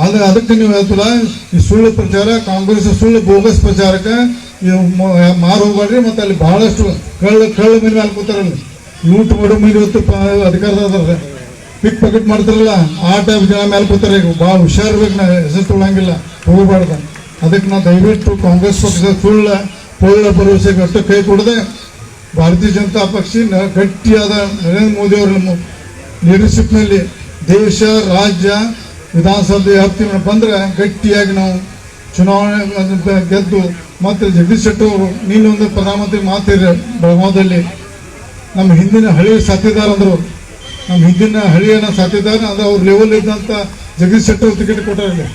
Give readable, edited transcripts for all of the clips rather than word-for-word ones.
ಆದ್ರೆ ಅದಕ್ಕೆ ನೀವು ಹೇಳ್ತಿಲ್ಲ, ಈ ಸುಳ್ಳು ಪ್ರಚಾರ, ಕಾಂಗ್ರೆಸ್ ಸುಳ್ಳು ಬೋಗಸ್ ಪ್ರಚಾರಕ್ಕೆ ಮಾರು ಹೋಗ್ಬೇಡ್ರಿ. ಮತ್ತೆ ಅಲ್ಲಿ ಬಹಳಷ್ಟು ಕಳ್ಳ ಮನೆ ಮೇಲೆ ಕೂತಾರಲ್ಲ, ಲೂಟ್ ಮಾಡೋ ಮನೆ ಇವತ್ತು ಅಧಿಕಾರದ ಪಿಕ್ ಪಾಕೆಟ್ ಮಾಡ್ತಾರಲ್ಲ, ಆ ಟೈಪ್ ಜನ ಮೇಲೆ ಕೂತಾರೆ. ಈಗ ಭಾಳ ಹುಷಾರ್ಬೇಕು, ನಾ ಹೆಸರು ತೊಗೊಳಂಗಿಲ್ಲ, ಹೋಗಬಾರ್ದು. ಅದಕ್ಕೆ ನಾವು ದಯವಿಟ್ಟು ಕಾಂಗ್ರೆಸ್ ಪಕ್ಷದ ಪೊಳ್ಳ ಭರವಸೆಗೆ ಅಷ್ಟು ಕೈ ಕೊಡದೆ ಭಾರತೀಯ ಜನತಾ ಪಕ್ಷ ಗಟ್ಟಿಯಾದ ನರೇಂದ್ರ ಮೋದಿ ಅವರ ಲೀಡರ್ಶಿಪ್ನಲ್ಲಿ ದೇಶ, ರಾಜ್ಯ, ವಿಧಾನಸಭೆ ವ್ಯಾಪ್ತಿ ಬಂದರೆ ಗಟ್ಟಿಯಾಗಿ ನಾವು ಚುನಾವಣೆ ಗೆದ್ದು ಮತ್ತು ಜಗದೀಶ್ ಶೆಟ್ಟರ್ ಅವರು ನೀನೊಂದು ಪ್ರಧಾನಮಂತ್ರಿ ಮಾತಿರ ಬೆಳಗಾವದಲ್ಲಿ ನಮ್ಮ ಹಿಂದಿನ ಹಳೆಯ ಸಾಥೀದಾರ ಅಂದರು. ನಮ್ಮ ಹಿಂದಿನ ಹಳೆಯನ ಸಾಥೀದಾರ ಅದು ಅವ್ರ ಲೆವೆಲ್ ಇದ್ದಂಥ ಜಗದೀಶ್ ಶೆಟ್ಟರ್ ಟಿಕೆಟ್ ಕೊಟ್ಟಾರಲ್ಲಿ.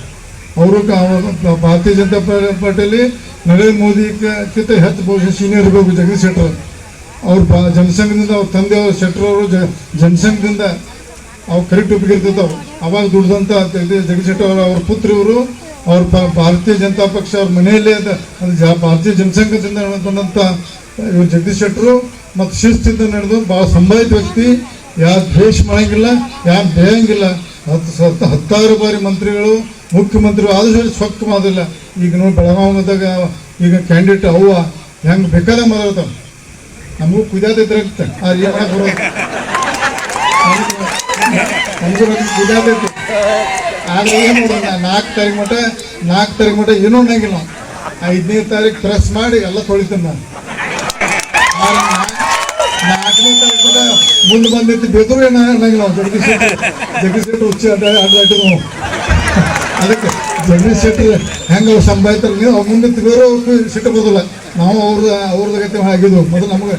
ಅವರು ಭಾರತೀಯ ಜನತಾ ಪಾರ್ಟಿಯಲ್ಲಿ ನರೇಂದ್ರ ಮೋದಿಗಿಂತ ಹೆಚ್ಚು ಬಹುಶಃ ಸೀನಿಯರ್ ಇರಬೇಕು ಜಗದೀಶ್ ಶೆಟ್ಟರ್. ಅವ್ರು ಜನಸಂಘದಿಂದ ಅವ್ರ ತಂದೆಯವರು ಶೆಟ್ಟರ್ ಅವರು ಜನಸಂಘದಿಂದ ಅವ್ರು ಕರೆಕ್ಟ್ ಒಪ್ಪಿಗಿರ್ತಿದ್ದವು. ಅವಾಗ ದುಡ್ದಂಥ ಜಗದೀಶ್ ಶೆಟ್ಟರ್ ಅವ್ರ ಪುತ್ರ ಇವರು. ಅವ್ರ ಭಾರತೀಯ ಜನತಾ ಪಕ್ಷ ಅವ್ರ ಮನೆಯಲ್ಲೇ ಭಾರತೀಯ ಜನಸಂಘದಿಂದ ಬಂದಂಥ ಇವರು ಜಗದೀಶ್ ಶೆಟ್ಟರು ಮತ್ತು ಶಿಸ್ತಿಂದ ನಡೆದು ಭಾಳ ಸಂಭಾವಿತ ವ್ಯಕ್ತಿ. ಯಾರು ದ್ವೇಷ ಮಾಡಂಗಿಲ್ಲ, ಯಾರು ಬೇಯಂಗಿಲ್ಲ. 10 ಬಾರಿ ಮಂತ್ರಿಗಳು, ಮುಖ್ಯಮಂತ್ರಿಗಳು ಆದರೂ ಸ್ವಚ್ಛ ಮಾಡೋದಿಲ್ಲ. ಈಗ ನೋಡಿ ಬೆಳಗಾವಿದಾಗ ಈಗ ಕ್ಯಾಂಡಿಡೇಟ್ ಅವ್ವ ಹೆಂಗೆ ಬೇಕಾದ ಮಾತಾಡ್ತಾವೆ. ನಮಗೂ ಕುದಿಯಾತೈತೆ ಆ ಏನಾಗ ಬರೋದು, ನಮಗೂ ಕುದಿಯಾತೈತಿ. ಆದರೆ ಏನು ಮಾಡೋದು, 4 ತಾರೀಕು ಮಟ್ಟ ಏನೂ ಅನ್ನಂಗಿಲ್ಲ. ನಾವು 5ನೇ ತಾರೀಕು ಪ್ರೆಸ್ ಮಾಡಿ ಎಲ್ಲ ತೊಳಿತೀನಿ ನಾನು. 4ನೇ ತಾರೀಕು ಮುಂದೆ ಬಂದೈತಿ ಬೇಕರು ಏನೋ ಅನ್ನಂಗಿಲ್ಲ. ನಾವು ಜಗದೀಶ್ ಶೆಟ್ಟರ್ ಹುಚ್ಚ ಅಡ್ಡಾಡಿದ್ವು ನಾವು. ಅದಕ್ಕೆ ಜಗದೀಶ್ ಶೆಟ್ಟರ್ ಹೆಂಗೆ ಅವ್ರು ಸಂಭಾಯ್ತಾರೆ, ನೀವು ಅವ್ರ ಮುಂದೆ ತೆಗೆದ್ರು ಸಿಟ್ಟು ಬರೋದಿಲ್ಲ. ನಾವು ಅವ್ರದ್ದು ಗತಿ ಆಗಿದ್ವು. ಮೊದಲು ನಮಗೆ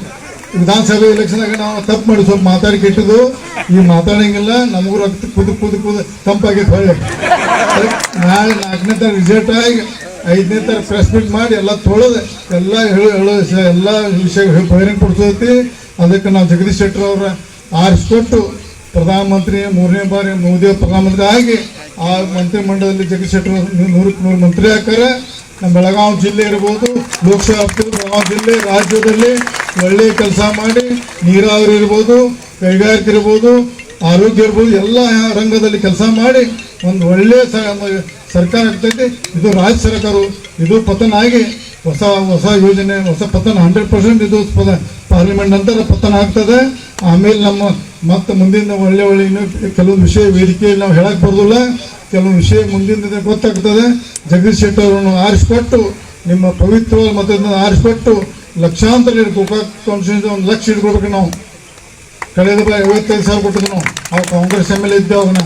ವಿಧಾನಸಭೆ ಎಲೆಕ್ಷನ್ದಾಗ ನಾವು ತಪ್ಪು ಮಾಡಿ ಸ್ವಲ್ಪ ಮಾತಾಡಿ ಕೆಟ್ಟಿದ್ದು. ಈ ಮಾತಾಡಂಗಿಲ್ಲ, ನಮಗೂ ರಕ್ತ ಕುದು ತಂಪಾಗಿತ್ತು. ಹೊಳ್ಳೆ ನಾಳೆ 4ನೇ ತಾರೀಕು ರಿಸಲ್ಟ್ ಆಗಿ 5ನೇ ತಾರೀಕು ಪ್ರೆಸ್ ಮೀಟ್ ಮಾಡಿ ಎಲ್ಲ ತೊಳೆದು ಎಲ್ಲ ಎಲ್ಲ ವಿಷಯ ಬಹಿರಂಗಪಡಿಸೈತಿ. ಅದಕ್ಕೆ ನಾವು ಜಗದೀಶ್ ಶೆಟ್ಟರ್ ಅವರ ಆರಿಸ್ಕೊಟ್ಟು ಪ್ರಧಾನಮಂತ್ರಿ 3ನೇ ಬಾರಿ ಮೋದಿ ಪ್ರಧಾನಮಂತ್ರಿ ಆಗಿ ಆ ಮಂತ್ರಿಮಂಡಲದಲ್ಲಿ ಜಗದೀಶ್ ಶೆಟ್ಟರ್ 100ಕ್ಕೆ 100 ಮಂತ್ರಿ ಹಾಕಾರ. ನಮ್ಮ ಬೆಳಗಾವಿ ಜಿಲ್ಲೆ ಇರ್ಬೋದು, ಲೋಕಸಭಾ ಬೆಳಗಾವಿ ಜಿಲ್ಲೆ, ರಾಜ್ಯದಲ್ಲಿ ಒಳ್ಳೆಯ ಕೆಲಸ ಮಾಡಿ ನೀರಾವರಿ ಇರ್ಬೋದು, ಕೈಗಾರಿಕೆ ಇರ್ಬೋದು, ಆರೋಗ್ಯ ಇರ್ಬೋದು, ಎಲ್ಲ ರಂಗದಲ್ಲಿ ಕೆಲಸ ಮಾಡಿ ಒಂದು ಒಳ್ಳೆಯ ಸರ್ಕಾರ ಆಗ್ತೈತಿ. ಇದು ರಾಜ್ಯ ಸರ್ಕಾರ, ಇದು ಪತನ ಆಗಿ ಹೊಸ ಯೋಜನೆ, ಹೊಸ ಪತನ 100% ಇದು ಪಾರ್ಲಿಮೆಂಟ್ ನಂತರ ಪತನ ಆಗ್ತದೆ. ಆಮೇಲೆ ನಮ್ಮ ಮತ್ತೆ ಮುಂದಿನ ಒಳ್ಳೆ ಇನ್ನೂ ಕೆಲವೊಂದು ವಿಷಯ ವೇದಿಕೆಯಲ್ಲಿ ನಾವು ಹೇಳಕ್ಕೆ ಬರೋದಿಲ್ಲ. ಕೆಲವೊಂದು ವಿಷಯ ಮುಂದಿನ ಗೊತ್ತಾಗ್ತದೆ. ಜಗದೀಶ್ ಶೆಟ್ಟರ್ ಅವರನ್ನು ಆರಿಸ್ಕೊಟ್ಟು, ನಿಮ್ಮ ಪವಿತ್ರವಾದ ಮತದಿಂದ ಆರಿಸ್ಕೊಟ್ಟು ಲಕ್ಷಾಂತರ ಗೋಕಾಕ್ ಕಾನ್ಸ್ಟಿಟ್ಯೂನ್ಸಿ 1 ಲಕ್ಷ ಇಟ್ಕೊಳ್ಬೇಕು. ನಾವು ಕಳೆದ ಬಾರಿ 55,000 ಕೊಟ್ಟಿದ್ದು. ನಾವು ಕಾಂಗ್ರೆಸ್ MLA ಇದ್ದೇವೆ. ಅವನ್ನ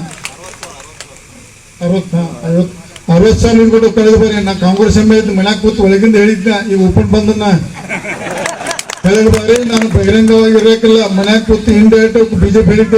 60,000 ಇಟ್ಕೊಟ್ಟು ಕಳೆದ ಬಾರಿ ನಾ ಕಾಂಗ್ರೆಸ್ MLA ಇದ್ದು ಮನ್ಯಾಗ ಕೂತು ಒಳಗಿಂದ ಹೇಳಿದ್ನ. ಈಗ ಓಪನ್ ಬಂದನ್ನ ಕಳೆದ ಬಾರಿ ನಾನು ಬಹಿರಂಗವಾಗಿ ಇರೋಕ್ಕಿಲ್ಲ, ಮನ್ಯಾಗ ಕೂತು ಇಂಡೈರೆಕ್ಟ್ BJP ಹೇಳಿದ್ದೆ.